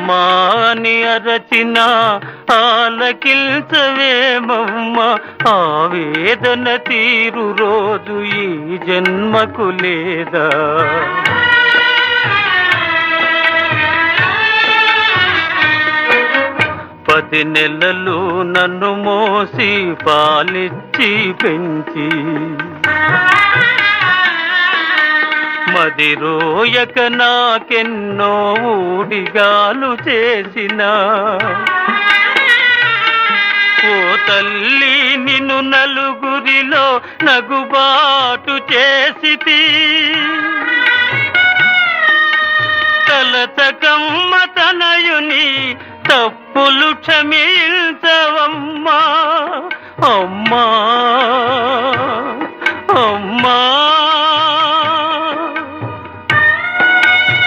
అమ్మాని అరచిన ఆలకిల్చవేమమ్మ, ఆవేదన తీరు రోజు ఈ జన్మకు లేదా? 10 నెలలు నన్ను మోసి పాలిచ్చి పెంచి మదిరోయక నాకెన్నో ఊడిగాలు చేసిన ఓ తల్లి, నిన్ను నలుగురిలో నగుబాటు చేసితి. తలచకమ్మ తనయుని తప్పులు క్షమించవమ్మా, అమ్మా అమ్మా.